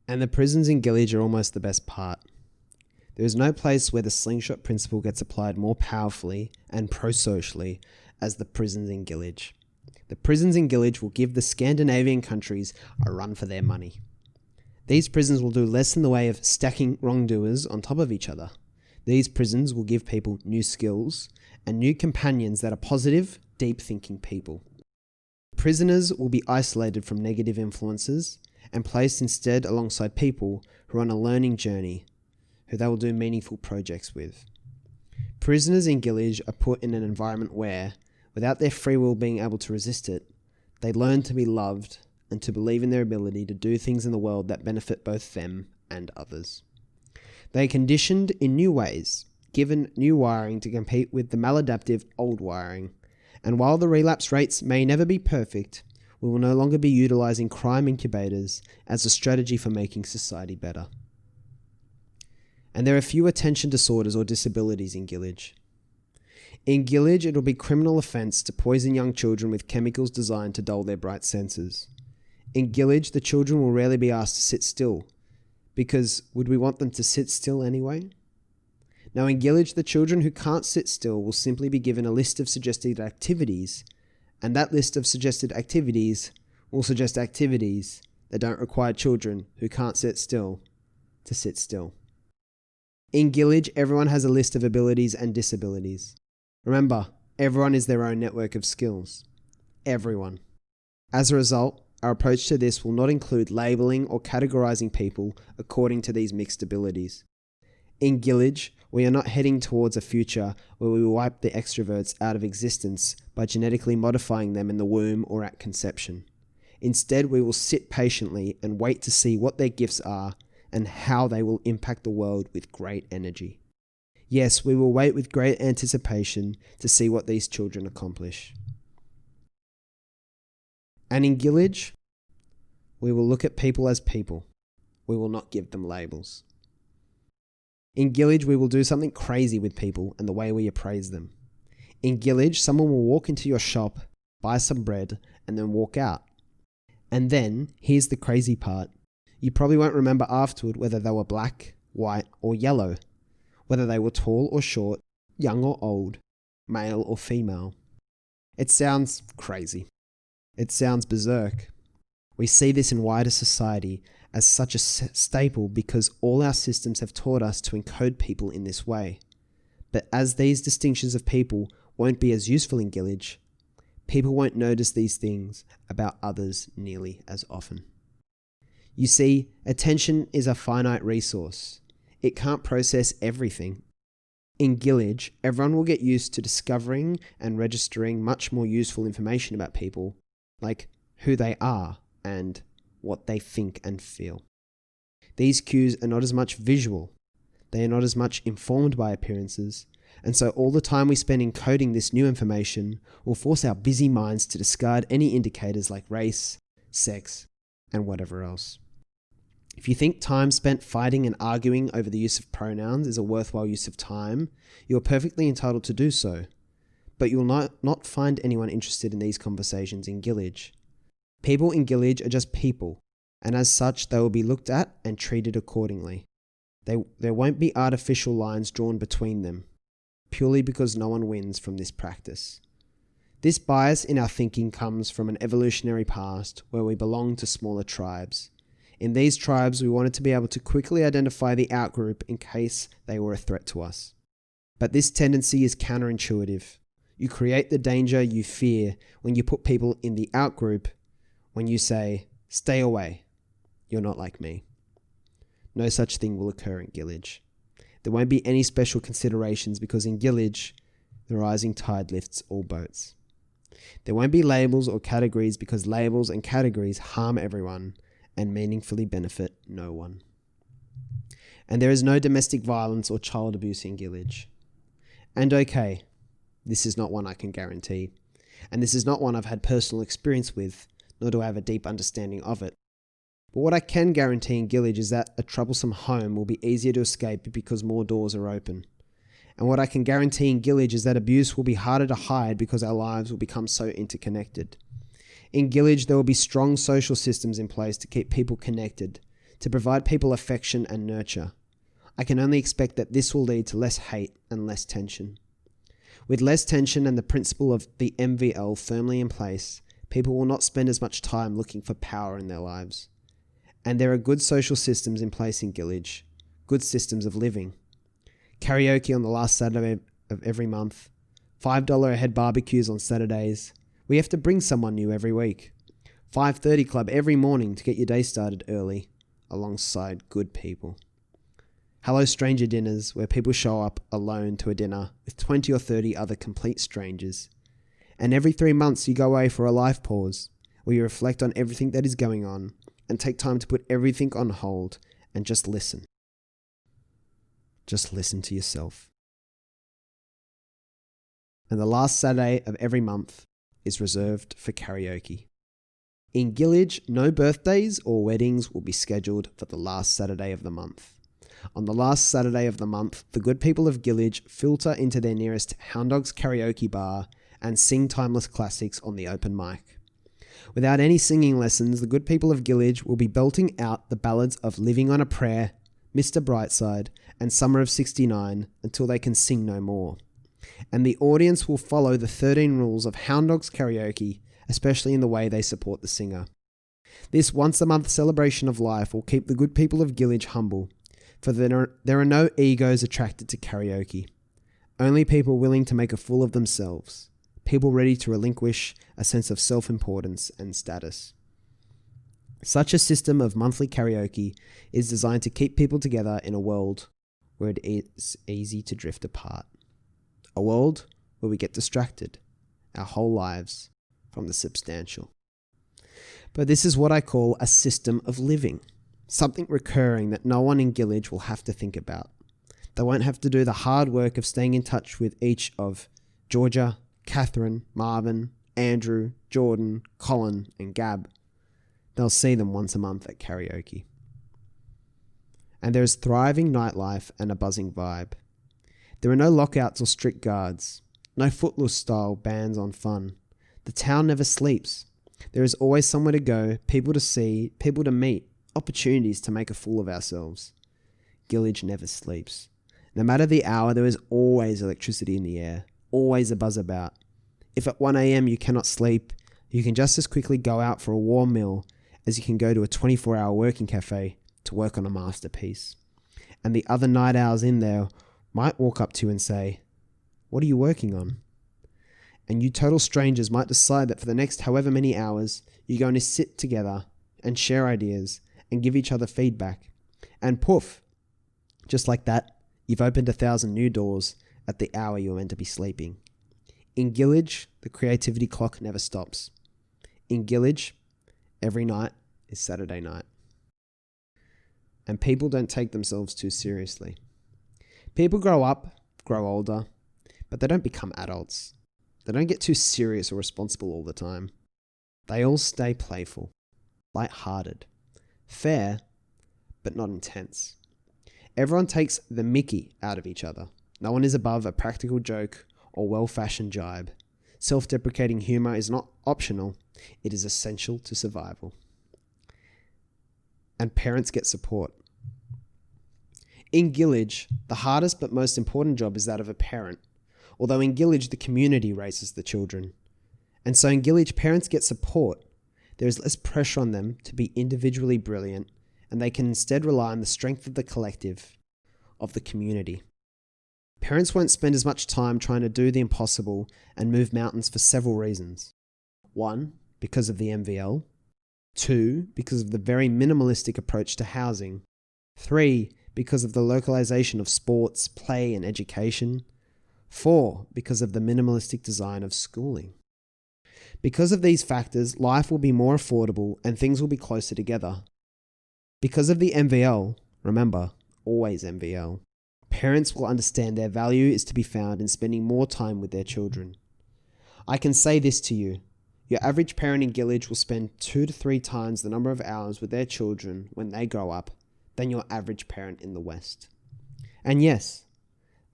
And the prisons in Gillage are almost the best part. There is no place where the slingshot principle gets applied more powerfully and pro-socially as the prisons in Gillage. The prisons in Gillage will give the Scandinavian countries a run for their money. These prisons will do less in the way of stacking wrongdoers on top of each other. These prisons will give people new skills and new companions that are positive, deep-thinking people. Prisoners will be isolated from negative influences and placed instead alongside people who are on a learning journey, who they will do meaningful projects with. Prisoners in Gillage are put in an environment where, without their free will being able to resist it, they learn to be loved and to believe in their ability to do things in the world that benefit both them and others. They are conditioned in new ways, given new wiring to compete with the maladaptive old wiring, and while the relapse rates may never be perfect, we will no longer be utilising crime incubators as a strategy for making society better. And there are few attention disorders or disabilities in Gillage. In Gillage, it will be criminal offence to poison young children with chemicals designed to dull their bright senses. In Gillage, the children will rarely be asked to sit still, because would we want them to sit still anyway? Now in Gillage, the children who can't sit still will simply be given a list of suggested activities, and that list of suggested activities will suggest activities that don't require children who can't sit still to sit still. In Gillage, everyone has a list of abilities and disabilities. Remember, everyone is their own network of skills. Everyone. As a result, our approach to this will not include labelling or categorising people according to these mixed abilities. In Gillage, we are not heading towards a future where we will wipe the extroverts out of existence by genetically modifying them in the womb or at conception. Instead, we will sit patiently and wait to see what their gifts are and how they will impact the world with great energy. Yes, we will wait with great anticipation to see what these children accomplish. And in Gillage, we will look at people as people. We will not give them labels. In Gillage, we will do something crazy with people and the way we appraise them. In Gillage, someone will walk into your shop, buy some bread, and then walk out. And then, here's the crazy part. You probably won't remember afterward whether they were black, white, or yellow, whether they were tall or short, young or old, male or female. It sounds crazy. It sounds berserk. We see this in wider society as such a staple because all our systems have taught us to encode people in this way. But as these distinctions of people won't be as useful in Gillage, people won't notice these things about others nearly as often. You see, attention is a finite resource. It can't process everything. In Gillage, everyone will get used to discovering and registering much more useful information about people, like who they are and what they think and feel. These cues are not as much visual. They are not as much informed by appearances, and so all the time we spend encoding this new information will force our busy minds to discard any indicators like race, sex, and whatever else. If you think time spent fighting and arguing over the use of pronouns is a worthwhile use of time, you are perfectly entitled to do so. But you will not find anyone interested in these conversations in Gillage. People in Gillage are just people, and as such they will be looked at and treated accordingly. There won't be artificial lines drawn between them, purely because no one wins from this practice. This bias in our thinking comes from an evolutionary past where we belong to smaller tribes. In these tribes, we wanted to be able to quickly identify the outgroup in case they were a threat to us. But this tendency is counterintuitive. You create the danger you fear when you put people in the outgroup, when you say, "Stay away, you're not like me." No such thing will occur in Gillage. There won't be any special considerations because in Gillage, the rising tide lifts all boats. There won't be labels or categories because labels and categories harm everyone and meaningfully benefit no one. And there is no domestic violence or child abuse in Gillage. And okay, this is not one I can guarantee, and this is not one I've had personal experience with, nor do I have a deep understanding of it. But what I can guarantee in Gillage is that a troublesome home will be easier to escape because more doors are open. And what I can guarantee in Gillage is that abuse will be harder to hide because our lives will become so interconnected. In Gillage, there will be strong social systems in place to keep people connected, to provide people affection and nurture. I can only expect that this will lead to less hate and less tension. With less tension and the principle of the MVL firmly in place, people will not spend as much time looking for power in their lives. And there are good social systems in place in Gillage, good systems of living. Karaoke on the last Saturday of every month, $5 a head barbecues on Saturdays. We have to bring someone new every week. 5:30 club every morning to get your day started early, alongside good people. Hello stranger dinners, where people show up alone to a dinner with 20 or 30 other complete strangers. And every 3 months you go away for a life pause, where you reflect on everything that is going on and take time to put everything on hold and just listen. Just listen to yourself. And the last Saturday of every month is reserved for karaoke. In Gillage, no birthdays or weddings will be scheduled for the last Saturday of the month. On the last Saturday of the month, the good people of Gillage filter into their nearest Hound Dogs karaoke bar and sing timeless classics on the open mic. Without any singing lessons, the good people of Gillage will be belting out the ballads of Living on a Prayer, Mr. Brightside, and Summer of '69 until they can sing no more. And the audience will follow the 13 rules of Hound Dogs karaoke, especially in the way they support the singer. This once-a-month celebration of life will keep the good people of Gillage humble, for there are no egos attracted to karaoke. Only people willing to make a fool of themselves. People ready to relinquish a sense of self-importance and status. Such a system of monthly karaoke is designed to keep people together in a world where it is easy to drift apart. A world where we get distracted our whole lives from the substantial. But this is what I call a system of living. Something recurring that no one in Gillage will have to think about. They won't have to do the hard work of staying in touch with each of Georgia, Catherine, Marvin, Andrew, Jordan, Colin, and Gab. They'll see them once a month at karaoke. And there is thriving nightlife and a buzzing vibe. There are no lockouts or strict guards, no Footloose-style bans on fun. The town never sleeps. There is always somewhere to go, people to see, people to meet, opportunities to make a fool of ourselves. Gillage never sleeps. No matter the hour, there is always electricity in the air, always a buzz about. If at 1 a.m. you cannot sleep, you can just as quickly go out for a warm meal as you can go to a 24-hour working cafe to work on a masterpiece. And the other night owls in there might walk up to you and say, "What are you working on?" And you total strangers might decide that for the next however many hours, you're going to sit together and share ideas and give each other feedback. And poof, just like that, you've opened 1,000 new doors at the hour you're meant to be sleeping. In Gillage, the creativity clock never stops. In Gillage, every night is Saturday night. And people don't take themselves too seriously. People grow up, grow older, but they don't become adults. They don't get too serious or responsible all the time. They all stay playful, light-hearted, fair, but not intense. Everyone takes the mickey out of each other. No one is above a practical joke or well-fashioned jibe. Self-deprecating humour is not optional, it is essential to survival. And parents get support. In Gillage, the hardest but most important job is that of a parent, although in Gillage the community raises the children. And so in Gillage, parents get support. There is less pressure on them to be individually brilliant, and they can instead rely on the strength of the collective, of the community. Parents won't spend as much time trying to do the impossible and move mountains for several reasons. 1, because of the MVL. 2, because of the very minimalistic approach to housing. 3, because of the localization of sports, play, and education. 4, because of the minimalistic design of schooling. Because of these factors, life will be more affordable and things will be closer together. Because of the MVL, remember, always MVL, parents will understand their value is to be found in spending more time with their children. I can say this to you, your average parent in Gillage will spend 2 to 3 times the number of hours with their children when they grow up than your average parent in the West. And yes,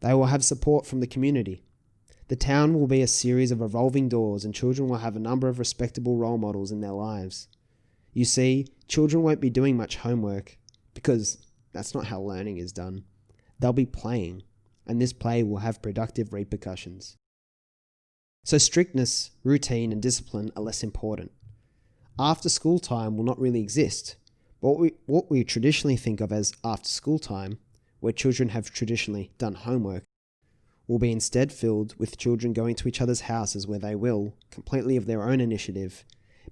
they will have support from the community. The town will be a series of revolving doors and children will have a number of respectable role models in their lives. You see, children won't be doing much homework. because that's not how learning is done. They'll be playing, and this play will have productive repercussions. So strictness, routine, and discipline are less important. After school time will not really exist. What we traditionally think of as after school time, where children have traditionally done homework, will be instead filled with children going to each other's houses where they will, completely of their own initiative,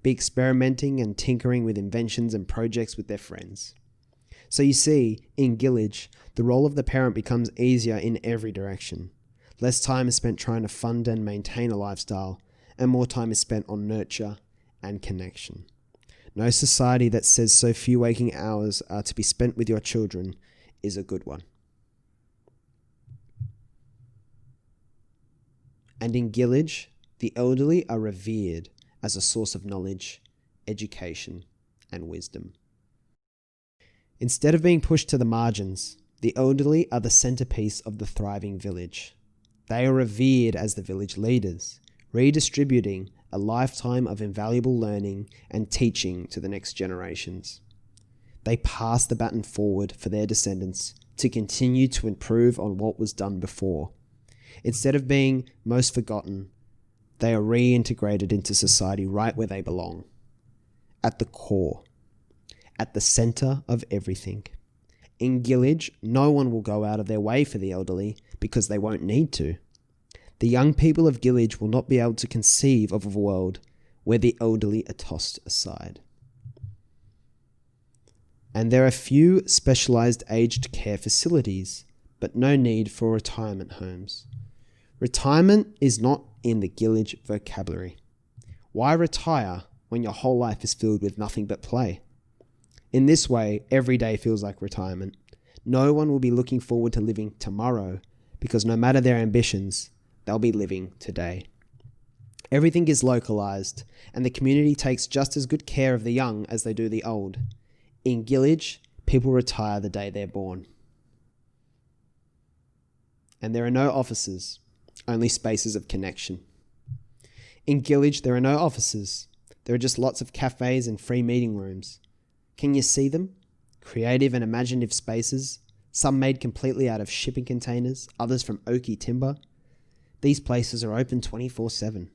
be experimenting and tinkering with inventions and projects with their friends. So you see, in Gillage, the role of the parent becomes easier in every direction. Less time is spent trying to fund and maintain a lifestyle, and more time is spent on nurture and connection. No society that says so few waking hours are to be spent with your children is a good one. And in Gillage, the elderly are revered as a source of knowledge, education, and wisdom. Instead of being pushed to the margins, the elderly are the centerpiece of the thriving village. They are revered as the village leaders, redistributing a lifetime of invaluable learning and teaching to the next generations. They pass the baton forward for their descendants to continue to improve on what was done before. Instead of being most forgotten, they are reintegrated into society right where they belong, at the core, at the center of everything. In Gillage, no one will go out of their way for the elderly because they won't need to. The young people of Gillage will not be able to conceive of a world where the elderly are tossed aside. And there are few specialized aged care facilities, but no need for retirement homes. Retirement is not in the Gillage vocabulary. Why retire when your whole life is filled with nothing but play? In this way, every day feels like retirement. No one will be looking forward to living tomorrow because no matter their ambitions, they'll be living today. Everything is localized, and the community takes just as good care of the young as they do the old. In Gillage, people retire the day they're born. And there are no offices, only spaces of connection. In Gillage, there are no offices. There are just lots of cafes and free meeting rooms. Can you see them? Creative and imaginative spaces, some made completely out of shipping containers, others from oaky timber. These places are open 24/7.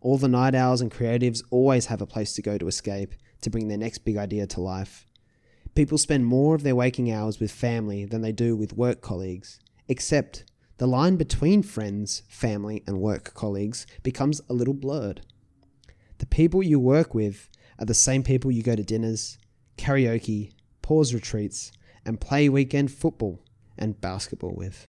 All the night owls and creatives always have a place to go to escape, to bring their next big idea to life. People spend more of their waking hours with family than they do with work colleagues, except the line between friends, family, and work colleagues becomes a little blurred. The people you work with are the same people you go to dinners, karaoke, pause retreats, and play weekend football and basketball with.